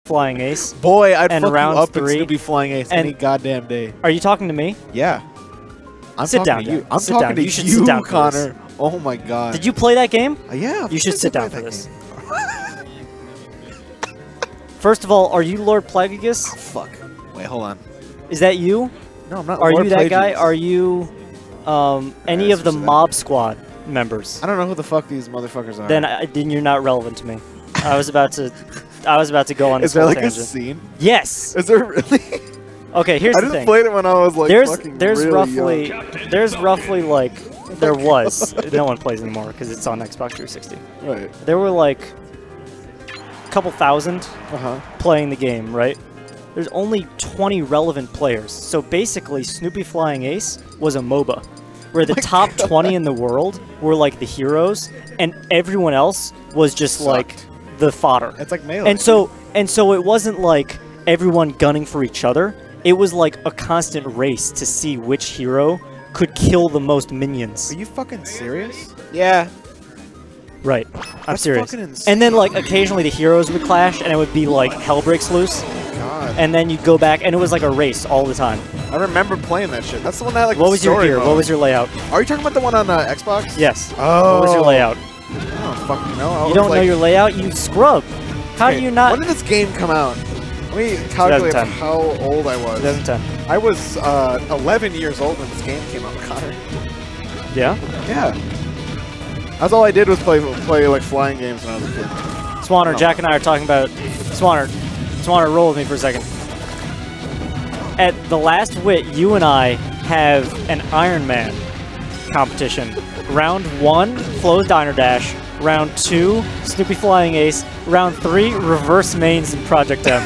Flying Ace. Boy, I'd and fuck round you up 3. in Snoopy Flying Ace any goddamn day. Are you talking to me? Yeah. I'm sit down, to you. Dan. I'm sit talking down. to you. Should sit down, Connor. Oh my god. Did you play that game? Yeah. You should sit down for this. First of all, are you Lord Plagueis? Oh, fuck. Wait, hold on. Is that you? No, I'm not. Are Lord you that guy? Plagueis. Are you any of the Mob Squad members? I don't know who the fuck these motherfuckers are. Then you're not relevant to me. I was about to go on this Is there whole like tangent. a scene? Yes. Is there really? Okay, here's I the just thing. played it when I was like there's really roughly like there was no one plays anymore because it's on Xbox 360. Right. There were like a couple thousand Uh-huh. playing the game, right? There's only 20 relevant players. So basically, Snoopy Flying Ace was a MOBA, where the top 20 in the world were like the heroes, and everyone else was just like the fodder. It's like Melee. And so it wasn't like everyone gunning for each other. It was like a constant race to see which hero could kill the most minions. Are you fucking serious? Yeah. Right. I'm serious. Fucking insane. And then like occasionally the heroes would clash and it would be like hell breaks loose. God. And then you'd go back and it was like a race all the time. I remember playing that shit. That's the one that like What was your gear? mode. What was your layout? Are you talking about the one on Xbox? Yes. Oh. What was your layout? I don't fucking know. You don't know your layout? You scrub. How do you not? When did this game come out? Let me calculate 2010. how old I was. 2010. I was 11 years old when this game came out, Connor. Yeah? Yeah. That's all I did was play like flying games when I was a kid. Swanner, Jack and I are talking about... Swanner, roll with me for a second. At the last WIT, you and I have an Iron Man competition. Round 1, Flo's Diner Dash. Round 2, Snoopy Flying Ace. Round 3, Reverse Mains and Project M.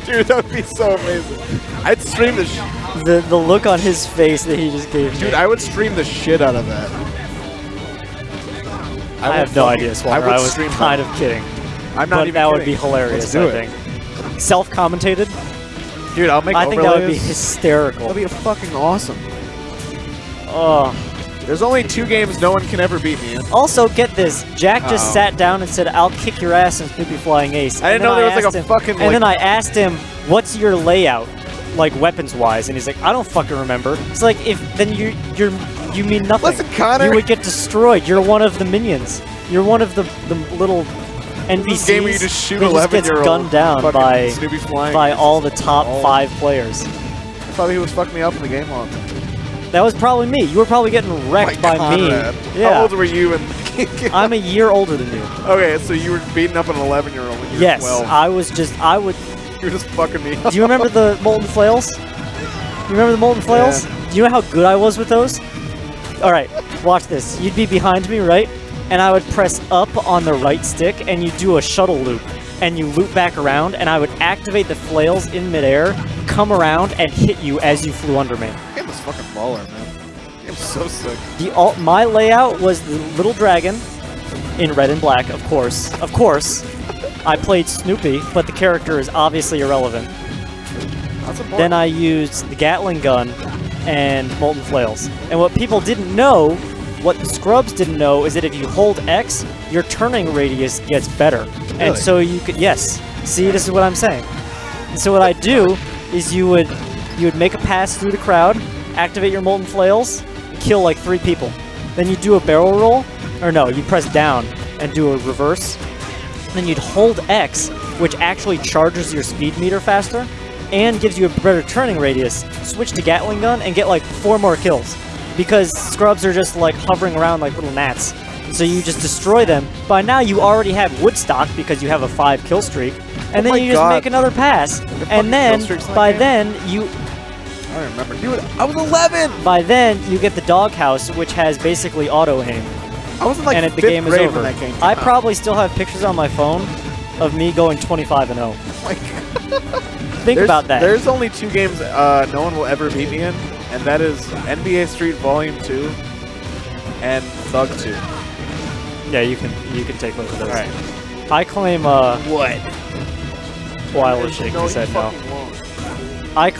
Dude, that would be so amazing. I'd stream the The look on his face that he just gave me. Dude, I would stream the shit out of that. I have no idea, Swanner. I was kind of kidding. I'm not even that kidding. would be hilarious, I think. Self-commentated? Dude, I'll make I think that would be overlays. hysterical. That'd be fucking awesome. Oh. There's only 2 games no one can ever beat me in. Also, get this. Jack just sat down and said, I'll kick your ass in Snoopy Flying Ace. I didn't know there was like a fucking... And then I asked him, what's your layout, like weapons-wise? And he's like, I don't fucking remember. It's like, then you mean nothing. Listen, Connor. You would get destroyed. You're one of the minions. You're one of the little NPCs. This game where you just shoot who just gets 11-year-old gunned down Snoopy Flying by Aces. all the top 5 players. I thought he was fucking me up in the game all the time. That was probably me. You were probably getting wrecked by me. Yeah. How old were you? I'm a year older than you. Okay, so you were beating up an 11-year-old when you were 12. You were just fucking me up. Do you remember the Molten Flails? You remember the Molten Flails? Yeah. Do you know how good I was with those? Alright, watch this. You'd be behind me, right? And I would press up on the right stick, and you'd do a shuttle loop. And you loop back around, and I would activate the flails in midair, come around, and hit you as you flew under me. This game was fucking baller, man. This game was so sick. My layout was the little dragon in red and black, of course. Of course. I played Snoopy, but the character is obviously irrelevant. That's important. Then I used the Gatling gun and Molten Flails. And what people didn't know, what the scrubs didn't know, is that if you hold X, your turning radius gets better. Really? And so you could, yes. See, this is what I'm saying. And so what I do is you would make a pass through the crowd, activate your Molten Flails, and kill like 3 people. Then you do a barrel roll, or no, you press down and do a reverse. Then you'd hold X, which actually charges your speed meter faster, and gives you a better turning radius. Switch to Gatling gun and get like 4 more kills. Because scrubs are just like hovering around like little gnats. So you just destroy them. By now you already have Woodstock because you have a 5 kill streak. And then you just make another pass. And then, by then, you... I don't remember. Dude, I was 11! By then, you get the doghouse, which has basically auto-aim. I was in like and the game is over. That game I probably still have pictures on my phone of me going 25-0. Oh my God. Think about that. There's only 2 games no one will ever beat me in, and that is NBA Street Volume 2 and Thug 2. Yeah, you can take both of those. Alright. I claim what? Wild is shaking his head no. I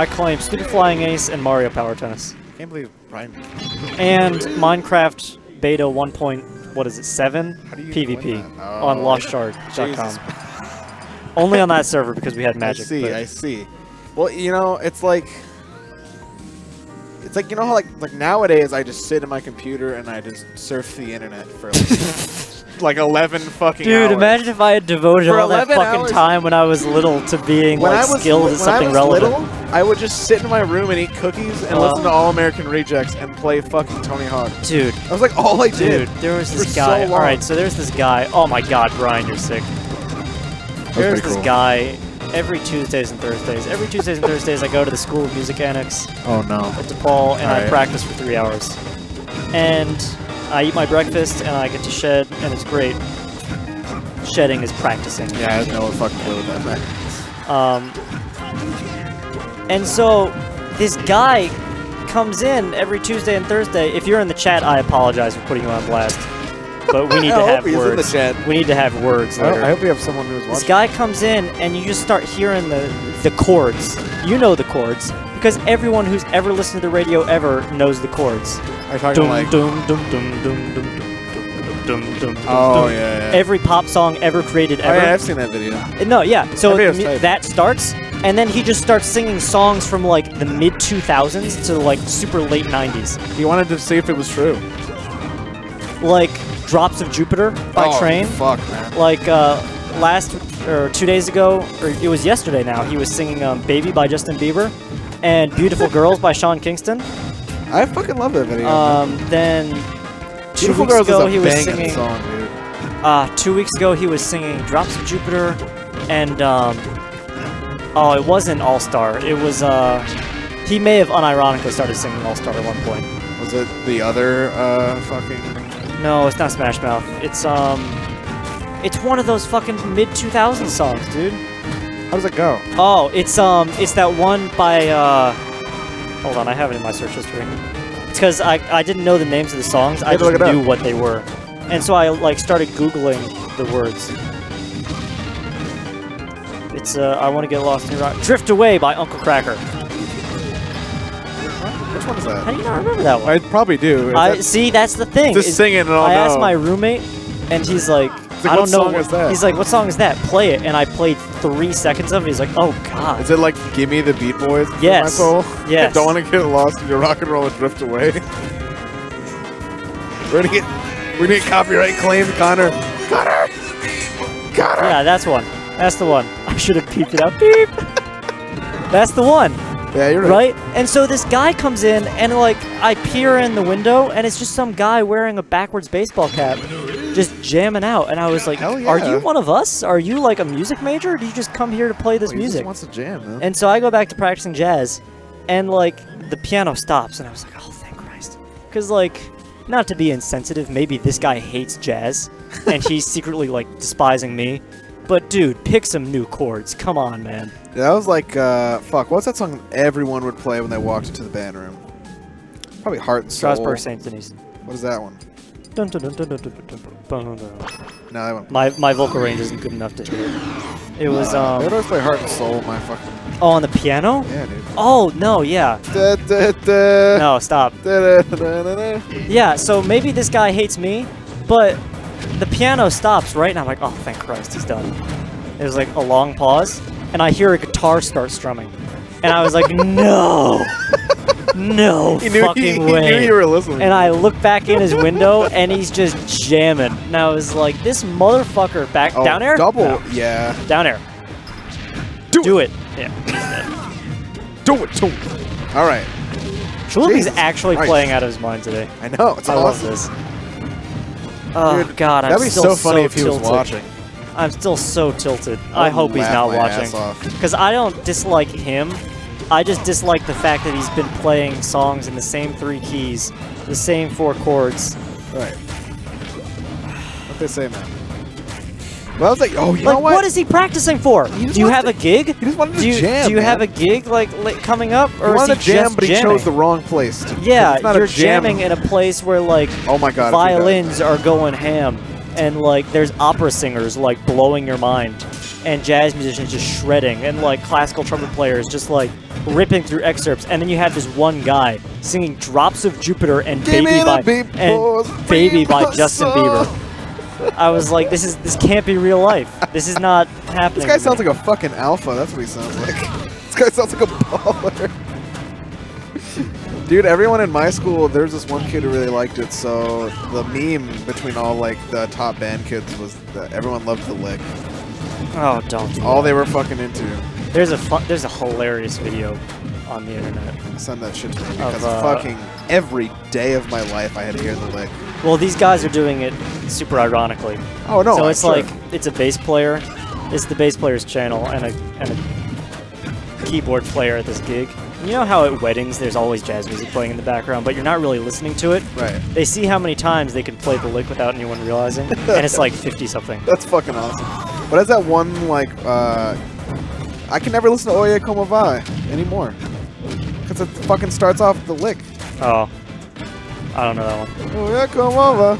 claim Stupid Flying Ace and Mario Power Tennis. I can't believe Brian. And Minecraft Beta 1.0. what is it, 7 How do you PvP join that? on Oh. lostshard.com. Jesus. Only on that server because we had magic. I see. Well, you know, it's like you know how like nowadays I just sit in my computer and I just surf the internet for like 11 fucking hours. Dude, imagine if I had devoted For all that 11 fucking hours. time when I was little to being like skilled at something relevant. Little, I would just sit in my room and eat cookies and listen to All American Rejects and play fucking Tony Hawk. Dude. That was like all I did. Dude, there was this for guy. so long. Alright, so there's this guy. Oh my god, Brian, you're sick. There's this guy every Tuesdays and Thursdays. Every Tuesdays and Thursdays I go to the School of Music Annex Oh no. at DePaul and I practice for 3 hours. And I eat my breakfast and I get to shed and it's great. Shedding is practicing. Yeah, I have no fucking clue what that meant. And so this guy comes in every Tuesday and Thursday. If you're in the chat, I apologize for putting you on blast. But we need to have words. We need to have words later. I hope we have someone who's watching. This guy comes in and you just start hearing the chords. You know the chords because everyone who's ever listened to the radio ever knows the chords. Are you talking like? Oh yeah. Every pop song ever created ever. Oh, yeah, I've seen that video. No, yeah. So That that starts, and then he just starts singing songs from like the mid 2000s to like super late 90s. He wanted to see if it was true. Like Drops of Jupiter by Train. Fuck, man. Like 2 days ago, or it was yesterday now, he was singing Baby by Justin Bieber and Beautiful Girls by Sean Kingston. I fucking love that video. Then 2 Beautiful weeks Girls ago is a he was banging singing. song, dude. 2 weeks ago he was singing Drops of Jupiter and oh, it wasn't All Star. It was he may have unironically started singing All Star at one point. Was it the other fucking? No, it's not Smash Mouth. It's one of those fucking mid 2000s songs, dude. How does it go? Oh, it's that one by hold on, I have it in my search history. It's because I didn't know the names of the songs. I just knew what they were, and so I like started Googling the words. It's I Want to Get Lost in Your Rock. Drift Away by Uncle Cracker. Which one is that? How do you not remember that one? I probably do. See, that's the thing. Just sing it and I'll I know. asked my roommate, and he's like, I don't know. What song is that? He's like, what song is that? Play it. And I played 3 seconds of it. He's like, oh god. Is it like Gimme the Beat Boys? Yes. My soul? Yes. I don't want to get lost in your rock and roll and drift away. We're gonna get copyright claimed, Connor. Connor. Yeah, that's one. That's the one. I should have peeped it out. Beep. That's the one. Yeah, you're right. Right? And so this guy comes in, and like I peer in the window, and it's just some guy wearing a backwards baseball cap, just jamming out. And I was like, Hell yeah. "Are you one of us? Are you like a music major? Or do you just come here to play this He music?" just wants to jam, man. And so I go back to practicing jazz, and like the piano stops, and I was like, "Oh, thank Christ!" Because like, not to be insensitive, maybe this guy hates jazz, and he's secretly like despising me. But dude, pick some new chords. Come on, man. Yeah, that was like, fuck, what's that song everyone would play when they walked into the band room? Probably Heart and Soul. Strasbourg St. Denis. What is that one? Dun, dun, dun, dun, dun, dun, dun, dun, dun. No, that one. My vocal range isn't good enough to hear it. It was They would always play Heart and Soul, my fucking... oh, on the piano? Yeah, dude. Oh, no, yeah. Da, da, da. No, stop. Da, da, da, da, da. Yeah, so maybe this guy hates me, but the piano stops, right? And I'm like, oh, thank Christ, he's done. There's like a long pause, and I hear a guitar start strumming. And I was like, no! No fucking way. He knew you were listening. And I look back in his window, and he's just jamming. And I was like, this motherfucker back down air? Double, No. yeah. Down air. Do it. Yeah. Do it, do it. All right. Chaloopy's actually Christ. playing out of his mind today. I know, it's I love awesome. this. Oh, Dude, God, I'm that'd be still so funny if he tilted. was watching. I'm still so tilted. I I would hope he's laugh not my ass watching. off. Because I don't dislike him. I just dislike the fact that he's been playing songs in the same 3 keys, the same 4 chords. Right. What they say, man? Well, I was like, oh, you know Like, what? what is he practicing for? Do you have a gig? He just wanted to Do you jam, have man. a gig like coming up, He or is wanted he to jam, just but he jamming? chose the wrong place. Yeah, It's not you're a jam. jamming in a place where like Oh my God, violins are going ham, and like there's opera singers like blowing your mind. and jazz musicians just shredding, and like classical trumpet players just like ripping through excerpts, and then you have this one guy singing "Drops of Jupiter" and "Baby" by Justin Bieber. I was like, this can't be real life. This is not happening. This guy sounds like a fucking alpha. That's what he sounds like. This guy sounds like a baller. Dude, everyone in my school, there's this one kid who really liked it, so the meme between all, like, the top band kids was that everyone loved the lick. Oh, don't do All that. they were fucking into. There's a hilarious video on the internet. Send that shit to me, because fucking every day of my life I had to hear the lick. Well, these guys are doing it super ironically. Oh, no, so it's sure. like, it's a bass player, it's the bass player's channel, and a keyboard player at this gig. You know how at weddings there's always jazz music playing in the background, but you're not really listening to it? Right. They see how many times they can play the lick without anyone realizing, and it's like 50-something. That's fucking awesome. But that's that one, like, I can never listen to Oye Como Va anymore. Because it fucking starts off with the lick. Oh. I don't know that one. Oye Como Va.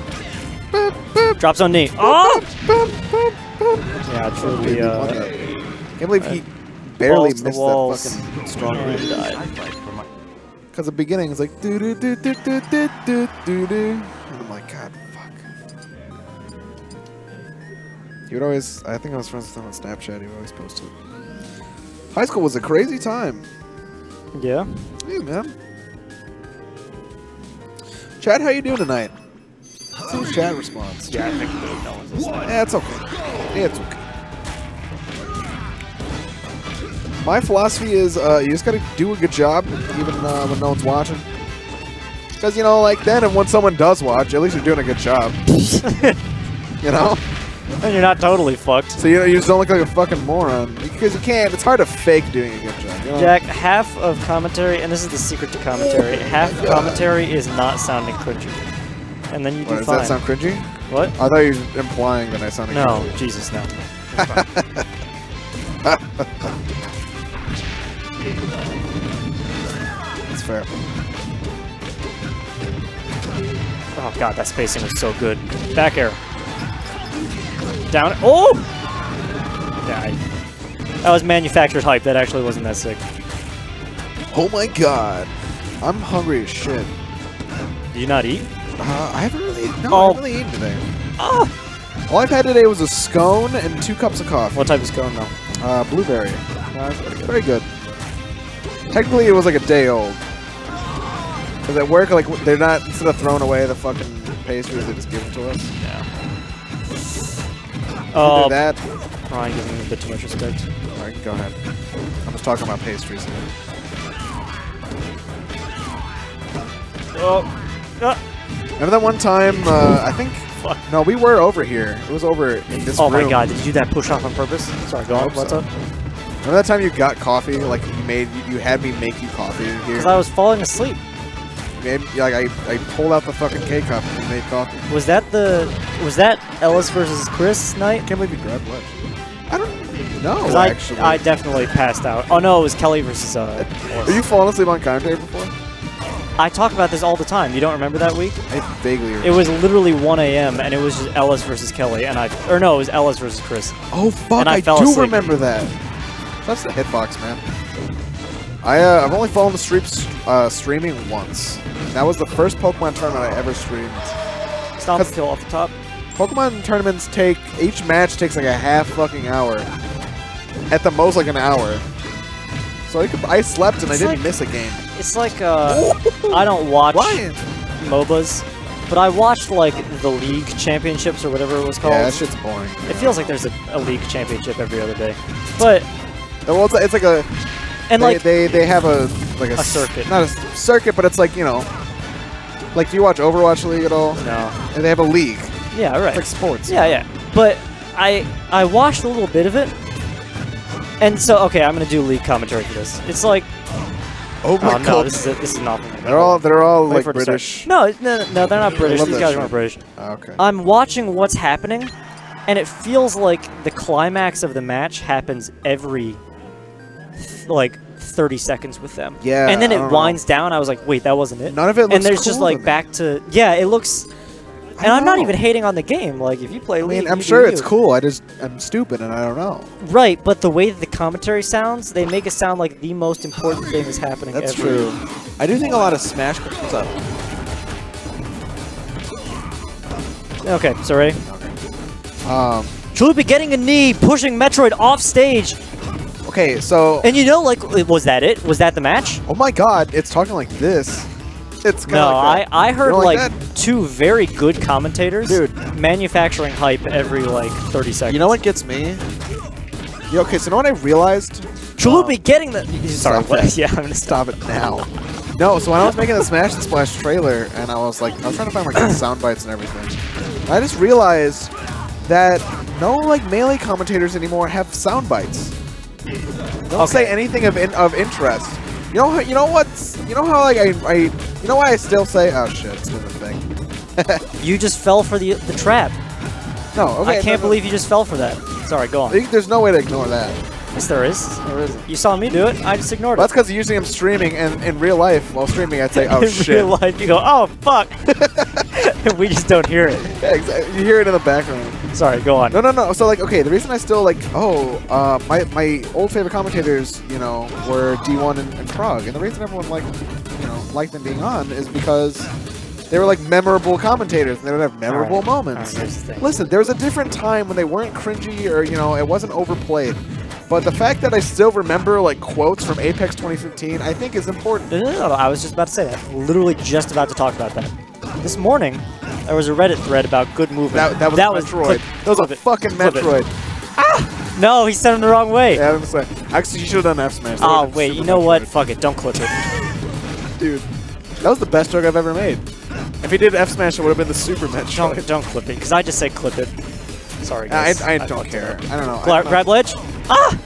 Boop, boop. Drops on knee. Oh! Boop, boop, boop. Yeah, truly, Can't believe he barely balls to missed walls that fucking strong and read. died. Because the beginning is like do do do do do do do do do, and I'm like, God, fuck. He would always. I think I was friends with him on Snapchat. He would always post it. High school was a crazy time. Yeah? Hey, man. Chad, how you doing tonight? Let's see what Chad responds. Yeah, I think no one's listening. Yeah, it's okay. It's okay. My philosophy is you just gotta do a good job, even when no one's watching. Because, you know, like then and when someone does watch, at least you're doing a good job. You know? And you're not totally fucked. So, you know, you just don't look like a fucking moron. Because you can't. It's hard to fake doing a good job. You know? Jack, half of commentary, and this is the secret to commentary, half of commentary is not sounding cringy. And then you do What, fine. does that sound cringy? What? I thought you were implying that I sounded No, cringy. Jesus, no. That's fair. Oh god, that spacing was so good. Back air. Down. Oh! Yeah, that was manufactured hype. That actually wasn't that sick. Oh my god. I'm hungry as shit. Did you not eat? I haven't really. No, Oh. I haven't really eaten today. Oh! All I've had today was a scone and 2 cups of coffee. What type is going though? Blueberry. Very good. Technically, it was like a day old. Because at work, like, they're not, instead of throwing away the fucking pastries, they just give them to us. Yeah. Either that. Ryan giving me a bit too much respect. Alright, go ahead. I'm just talking about pastries here. Oh. Remember that one time, I think, Fuck. no, we were over here. It was over in this Oh room. my god, did you do that push off on purpose? Sorry, go on. hope What's so. up? Remember that time you got coffee? Like, you had me make you coffee here? Because I was falling asleep. Like, I pulled out the fucking K-cup and made coffee. Was that Ellis versus Chris night? I can't believe you grabbed what? I don't know, Because actually. I definitely passed out. Oh no, it was Kelly versus Are you falling asleep on commentary before? I talk about this all the time. You don't remember that week? I vaguely remember. It was literally 1 a.m. and it was just Ellis versus Kelly, and it was Ellis versus Chris. Oh, fuck, and I I fell do asleep. remember that. That's the hitbox, man. I've only fallen asleep streaming once. That was the first Pokemon tournament I ever streamed. Stomp kill off the top. Pokemon tournaments each match takes like a half fucking hour. At the most, like an hour. So I slept and I didn't miss a game. It's like, I don't watch Ryan. MOBAs, but I watched like the League Championships or whatever it was called. Yeah, that shit's boring. It feels like there's a League Championship every other day. But, Well, it's like a... and like, they have a circuit. Not a circuit, but it's like, you know... Like, do you watch Overwatch League at all? no. And they have a league. Yeah, right. It's like sports. Yeah, yeah. But I watched a little bit of it. And so, okay, I'm going to do League commentary for this. It's like, Oh my no, god. this is not. They're all Wait like for it to British. start. No, they're not British. love These that guys shit. aren't British. Oh, okay. I'm watching what's happening, and it feels like the climax of the match happens every, like, 30 seconds with them. Yeah, And then I it don't winds down. I was like, wait, that wasn't it? None of it looks And there's cool just, to like, me. back to... Yeah, it looks... And I'm not even hating on the game. Like, if you play League, I'm sure it's cool. I'm stupid and I don't know. Right, but the way that the commentary sounds, they make it sound like the most important thing is happening. That's true. I do think a lot of Smash. What's up? Okay, so ready? Chaloopy getting a knee, pushing Metroid off stage. Okay, so... And you know, like, was that it? Was that the match? Oh my god, it's talking like this. It's kind of no, like I heard like 2 very good commentators, dude, manufacturing hype every like 30 seconds. You know what gets me? Okay, so you know what I realized? Chaloopy getting the... Sorry, yeah, I'm gonna stop it now. No, so when I was making the Smash and Splash trailer, and I was trying to find like the sound bites and everything, I just realized that no like Melee commentators anymore have sound bites. Don't say anything of interest. You know how like you know why I still say, oh shit, it's doing the thing. You just fell for the trap. No, okay. I can't believe you just fell for that. Sorry, go on. There's no way to ignore that. Yes, there is. There isn't. You saw me do it. I just ignored it. That's because usually I'm streaming, and in real life, while streaming, I'd say, oh shit. In real life, you go, oh fuck. We just don't hear it. Yeah, exactly. You hear it in the background. Sorry, go on. No. So, like, okay, the reason I still, like, my old favorite commentators, you know, were D1 and Prague. And the reason everyone liked them being on is because they were, like, memorable commentators. And they would have memorable moments. Listen, there was a different time when they weren't cringy or, you know, it wasn't overplayed. But the fact that I still remember, like, quotes from Apex 2015, I think is important. No, I was just about to say that. Literally just about to talk about that. This morning, there was a Reddit thread about good movement. That was Metroid. That was a fucking Metroid. Ah! No, he sent him the wrong way. Yeah, I was gonna say. Actually, you should have done F Smash. Oh, wait, you know what? Fuck it. Don't clip it. Dude, that was the best joke I've ever made. If he did F Smash, it would have been the Super Metroid. Don't clip it, because I just said clip it. Sorry, guys. I don't care. I don't know. Grab ledge? Ah!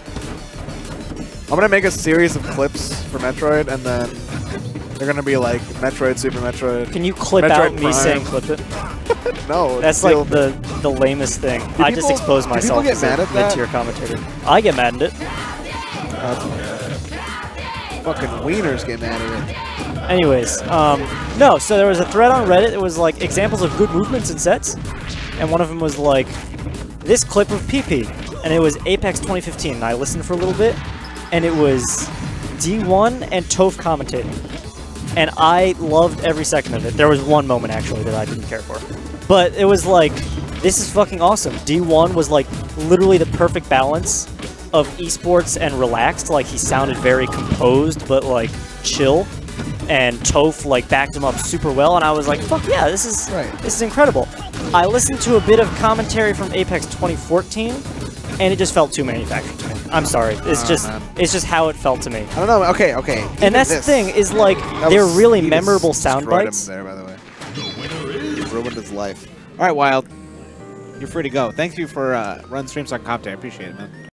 I'm gonna make a series of clips for Metroid, and then they're gonna be like Metroid, Super Metroid. Can you clip Metroid out me Prime. saying clip it? No. That's like the lamest thing. I just exposed myself get mad at that? mid-tier commentator. I get mad at it. Fucking wieners get mad at it. Anyways, no, so there was a thread on Reddit that was like examples of good movements in sets, and one of them was like this clip of PP, and it was Apex 2015, and I listened for a little bit, and it was D1 and Toph commentating, and I loved every second of it. There was one moment, actually, that I didn't care for, but it was like, this is fucking awesome. D1 was like literally the perfect balance of esports and relaxed. Like, he sounded very composed, but like chill. And Toph like backed him up super well, and I was like, "Fuck yeah, this is incredible." I listened to a bit of commentary from Apex 2014, and it just felt too manufactured to me. I'm sorry, it's just how it felt to me. I don't know. Okay. And that's the thing is like they're really memorable sound bites. Him there, by the way, he ruined his life. All right, Wild, you're free to go. Thank you for running streams on Comte. I appreciate it, man.